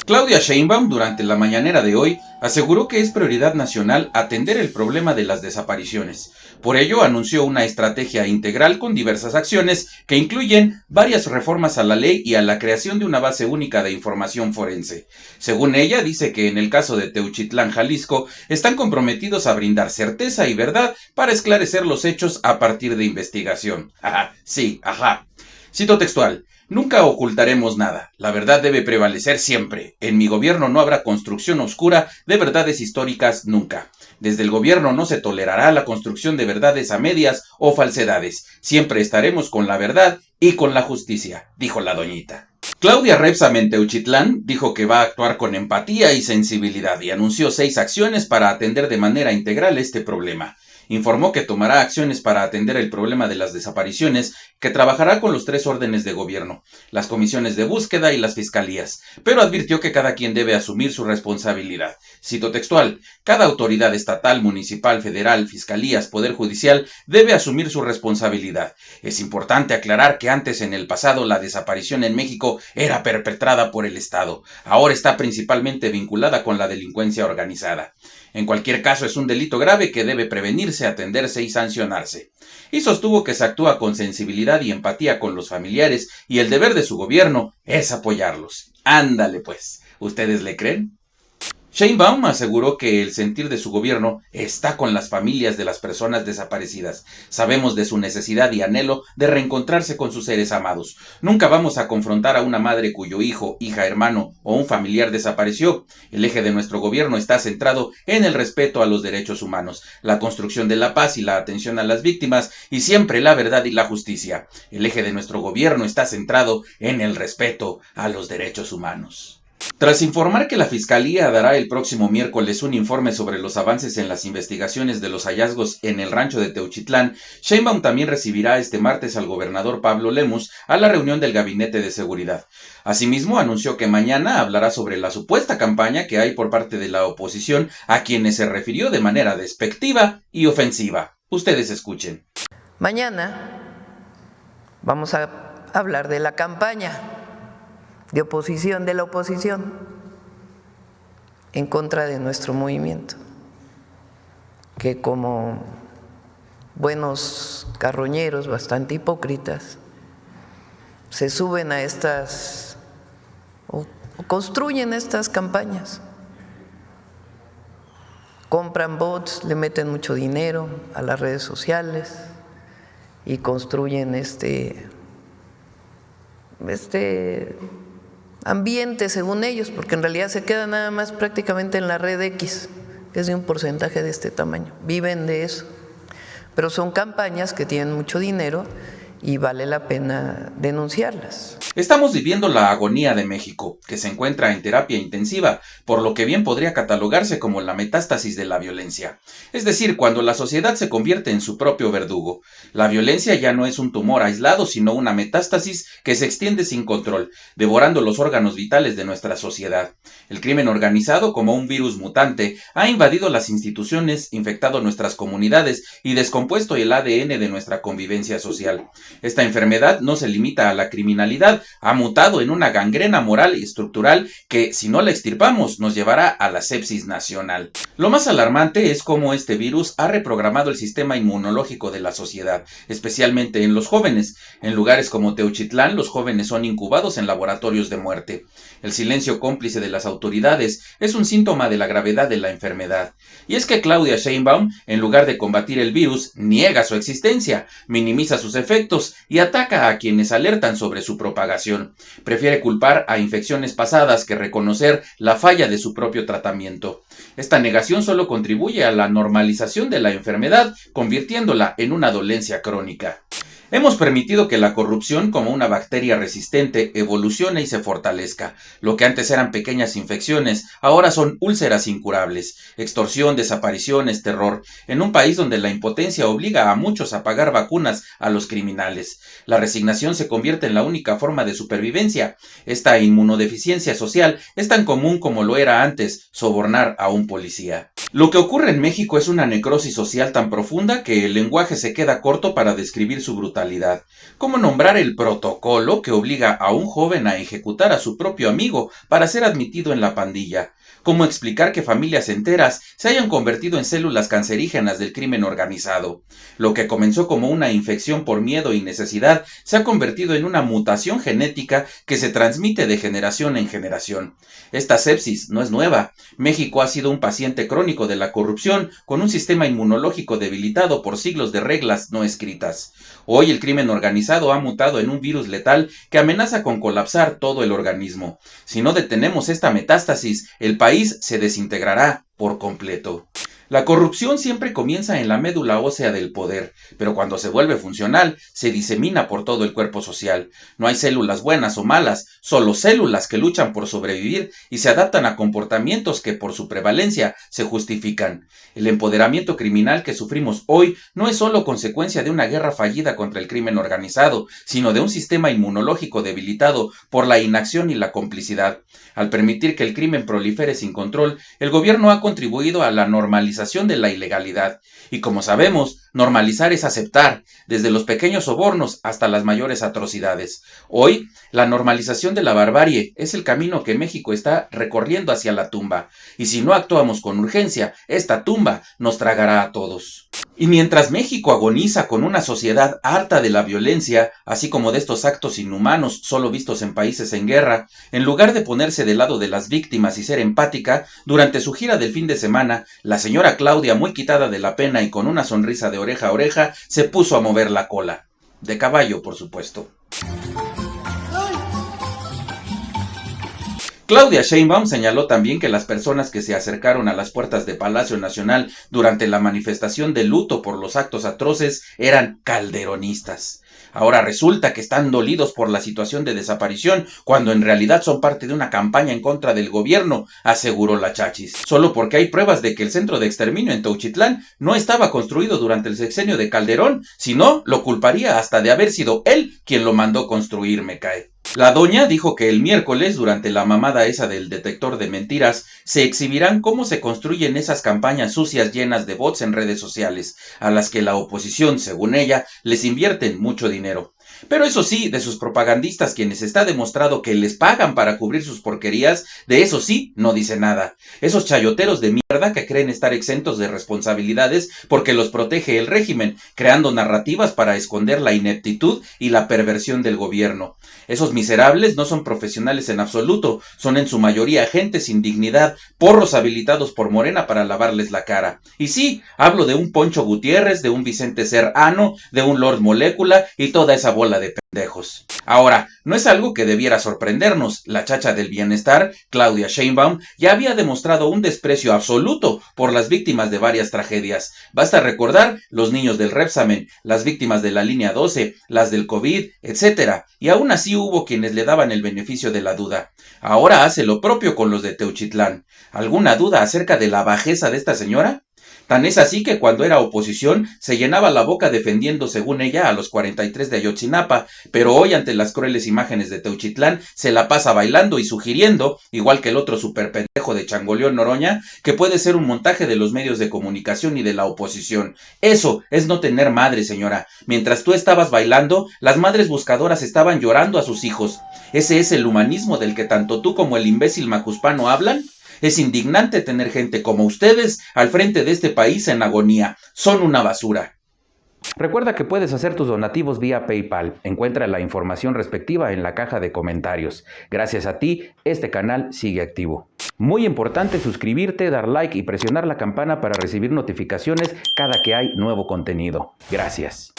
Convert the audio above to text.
Claudia Sheinbaum, durante la mañanera de hoy, aseguró que es prioridad nacional atender el problema de las desapariciones. Por ello, anunció una estrategia integral con diversas acciones que incluyen varias reformas a la ley y a la creación de una base única de información forense. Según ella, dice que en el caso de Teuchitlán, Jalisco, están comprometidos a brindar certeza y verdad para esclarecer los hechos a partir de investigación. Ajá, sí, ajá. Cito textual. Nunca ocultaremos nada. La verdad debe prevalecer siempre. En mi gobierno no habrá construcción oscura de verdades históricas nunca. Desde el gobierno no se tolerará la construcción de verdades a medias o falsedades. Siempre estaremos con la verdad y con la justicia, dijo la doñita. Claudia Rebsamen en Teuchitlán dijo que va a actuar con empatía y sensibilidad y anunció 6 acciones para atender de manera integral este problema. Informó que tomará acciones para atender el problema de las desapariciones, que trabajará con los 3 órdenes de gobierno, las comisiones de búsqueda y las fiscalías, pero advirtió que cada quien debe asumir su responsabilidad. Cito textual, cada autoridad estatal, municipal, federal, fiscalías, poder judicial debe asumir su responsabilidad. Es importante aclarar que antes en el pasado la desaparición en México era perpetrada por el Estado, ahora está principalmente vinculada con la delincuencia organizada. En cualquier caso es un delito grave que debe prevenirse, atenderse y sancionarse. Y sostuvo que se actúa con sensibilidad y empatía con los familiares y el deber de su gobierno es apoyarlos. Ándale pues, ¿ustedes le creen? Sheinbaum aseguró que el sentir de su gobierno está con las familias de las personas desaparecidas. Sabemos de su necesidad y anhelo de reencontrarse con sus seres amados. Nunca vamos a confrontar a una madre cuyo hijo, hija, hermano o un familiar desapareció. El eje de nuestro gobierno está centrado en el respeto a los derechos humanos, la construcción de la paz y la atención a las víctimas y siempre la verdad y la justicia. El eje de nuestro gobierno está centrado en el respeto a los derechos humanos. Tras informar que la Fiscalía dará el próximo miércoles un informe sobre los avances en las investigaciones de los hallazgos en el rancho de Teuchitlán, Sheinbaum también recibirá este martes al gobernador Pablo Lemus a la reunión del Gabinete de Seguridad. Asimismo, anunció que mañana hablará sobre la supuesta campaña que hay por parte de la oposición a quienes se refirió de manera despectiva y ofensiva. Ustedes escuchen. Mañana vamos a hablar de la campaña de oposición de la oposición en contra de nuestro movimiento, que como buenos carroñeros bastante hipócritas se suben a estas o construyen estas campañas, compran bots, le meten mucho dinero a las redes sociales y construyen este ambiente según ellos, porque en realidad se queda nada más prácticamente en la red X, que es de un porcentaje de este tamaño, viven de eso, pero son campañas que tienen mucho dinero y vale la pena denunciarlas. Estamos viviendo la agonía de México, que se encuentra en terapia intensiva, por lo que bien podría catalogarse como la metástasis de la violencia. Es decir, cuando la sociedad se convierte en su propio verdugo. La violencia ya no es un tumor aislado, sino una metástasis que se extiende sin control, devorando los órganos vitales de nuestra sociedad. El crimen organizado, como un virus mutante, ha invadido las instituciones, infectado nuestras comunidades y descompuesto el ADN de nuestra convivencia social. Esta enfermedad no se limita a la criminalidad, ha mutado en una gangrena moral y estructural que, si no la extirpamos, nos llevará a la sepsis nacional. Lo más alarmante es cómo este virus ha reprogramado el sistema inmunológico de la sociedad, especialmente en los jóvenes. En lugares como Teuchitlán, los jóvenes son incubados en laboratorios de muerte. El silencio cómplice de las autoridades es un síntoma de la gravedad de la enfermedad. Y es que Claudia Sheinbaum, en lugar de combatir el virus, niega su existencia, minimiza sus efectos y ataca a quienes alertan sobre su propagación. Prefiere culpar a infecciones pasadas que reconocer la falla de su propio tratamiento. Esta negación solo contribuye a la normalización de la enfermedad, convirtiéndola en una dolencia crónica. Hemos permitido que la corrupción, como una bacteria resistente, evolucione y se fortalezca. Lo que antes eran pequeñas infecciones, ahora son úlceras incurables, extorsión, desapariciones, terror, en un país donde la impotencia obliga a muchos a pagar vacunas a los criminales. La resignación se convierte en la única forma de supervivencia. Esta inmunodeficiencia social es tan común como lo era antes sobornar a un policía. Lo que ocurre en México es una necrosis social tan profunda que el lenguaje se queda corto para describir su brutalidad. totalidad. ¿Cómo nombrar el protocolo que obliga a un joven a ejecutar a su propio amigo para ser admitido en la pandilla? ¿Cómo explicar que familias enteras se hayan convertido en células cancerígenas del crimen organizado? Lo que comenzó como una infección por miedo y necesidad se ha convertido en una mutación genética que se transmite de generación en generación. Esta sepsis no es nueva. México ha sido un paciente crónico de la corrupción con un sistema inmunológico debilitado por siglos de reglas no escritas. Hoy el crimen organizado ha mutado en un virus letal que amenaza con colapsar todo el organismo. Si no detenemos esta metástasis, el país se desintegrará por completo. La corrupción siempre comienza en la médula ósea del poder, pero cuando se vuelve funcional, se disemina por todo el cuerpo social. No hay células buenas o malas, solo células que luchan por sobrevivir y se adaptan a comportamientos que por su prevalencia se justifican. El empoderamiento criminal que sufrimos hoy no es solo consecuencia de una guerra fallida contra el crimen organizado, sino de un sistema inmunológico debilitado por la inacción y la complicidad. Al permitir que el crimen prolifere sin control, el gobierno ha contribuido a la normalización de la ilegalidad. Y como sabemos, normalizar es aceptar, desde los pequeños sobornos hasta las mayores atrocidades. Hoy, la normalización de la barbarie es el camino que México está recorriendo hacia la tumba. Y si no actuamos con urgencia, esta tumba nos tragará a todos. Y mientras México agoniza con una sociedad harta de la violencia, así como de estos actos inhumanos solo vistos en países en guerra, en lugar de ponerse del lado de las víctimas y ser empática, durante su gira del fin de semana, la señora Claudia, muy quitada de la pena y con una sonrisa de oreja a oreja, se puso a mover la cola. De caballo, por supuesto. Claudia Sheinbaum señaló también que las personas que se acercaron a las puertas de Palacio Nacional durante la manifestación de luto por los actos atroces eran calderonistas. Ahora resulta que están dolidos por la situación de desaparición, cuando en realidad son parte de una campaña en contra del gobierno, aseguró la Chachis. Solo porque hay pruebas de que el centro de exterminio en Teuchitlán no estaba construido durante el sexenio de Calderón, si no, lo culparía hasta de haber sido él quien lo mandó construir, me cae. La doña dijo que el miércoles, durante la mamada esa del detector de mentiras, se exhibirán cómo se construyen esas campañas sucias llenas de bots en redes sociales, a las que la oposición, según ella, les invierten mucho dinero. Pero eso sí, de sus propagandistas, quienes está demostrado que les pagan para cubrir sus porquerías, de eso sí, no dice nada. Esos chayoteros de mierda que creen estar exentos de responsabilidades porque los protege el régimen, creando narrativas para esconder la ineptitud y la perversión del gobierno. Esos miserables no son profesionales en absoluto, son en su mayoría gente sin dignidad, porros habilitados por Morena para lavarles la cara. Y sí, hablo de un Poncho Gutiérrez, de un Vicente Serrano, de un Lord Molécula y toda esa bola de pendejos. Ahora, no es algo que debiera sorprendernos. La chacha del bienestar, Claudia Sheinbaum, ya había demostrado un desprecio absoluto por las víctimas de varias tragedias. Basta recordar los niños del Repsamen, las víctimas de la línea 12, las del COVID, etc. Y aún así hubo quienes le daban el beneficio de la duda. Ahora hace lo propio con los de Teuchitlán. ¿Alguna duda acerca de la bajeza de esta señora? Tan es así que cuando era oposición se llenaba la boca defendiendo, según ella, a los 43 de Ayotzinapa, pero hoy ante las crueles imágenes de Teuchitlán se la pasa bailando y sugiriendo, igual que el otro superpendejo de Changoleón Noroña, que puede ser un montaje de los medios de comunicación y de la oposición. Eso es no tener madre, señora. Mientras tú estabas bailando, las madres buscadoras estaban llorando a sus hijos. ¿Ese es el humanismo del que tanto tú como el imbécil macuspano hablan? Es indignante tener gente como ustedes al frente de este país en agonía. Son una basura. Recuerda que puedes hacer tus donativos vía PayPal. Encuentra la información respectiva en la caja de comentarios. Gracias a ti, este canal sigue activo. Muy importante suscribirte, dar like y presionar la campana para recibir notificaciones cada que hay nuevo contenido. Gracias.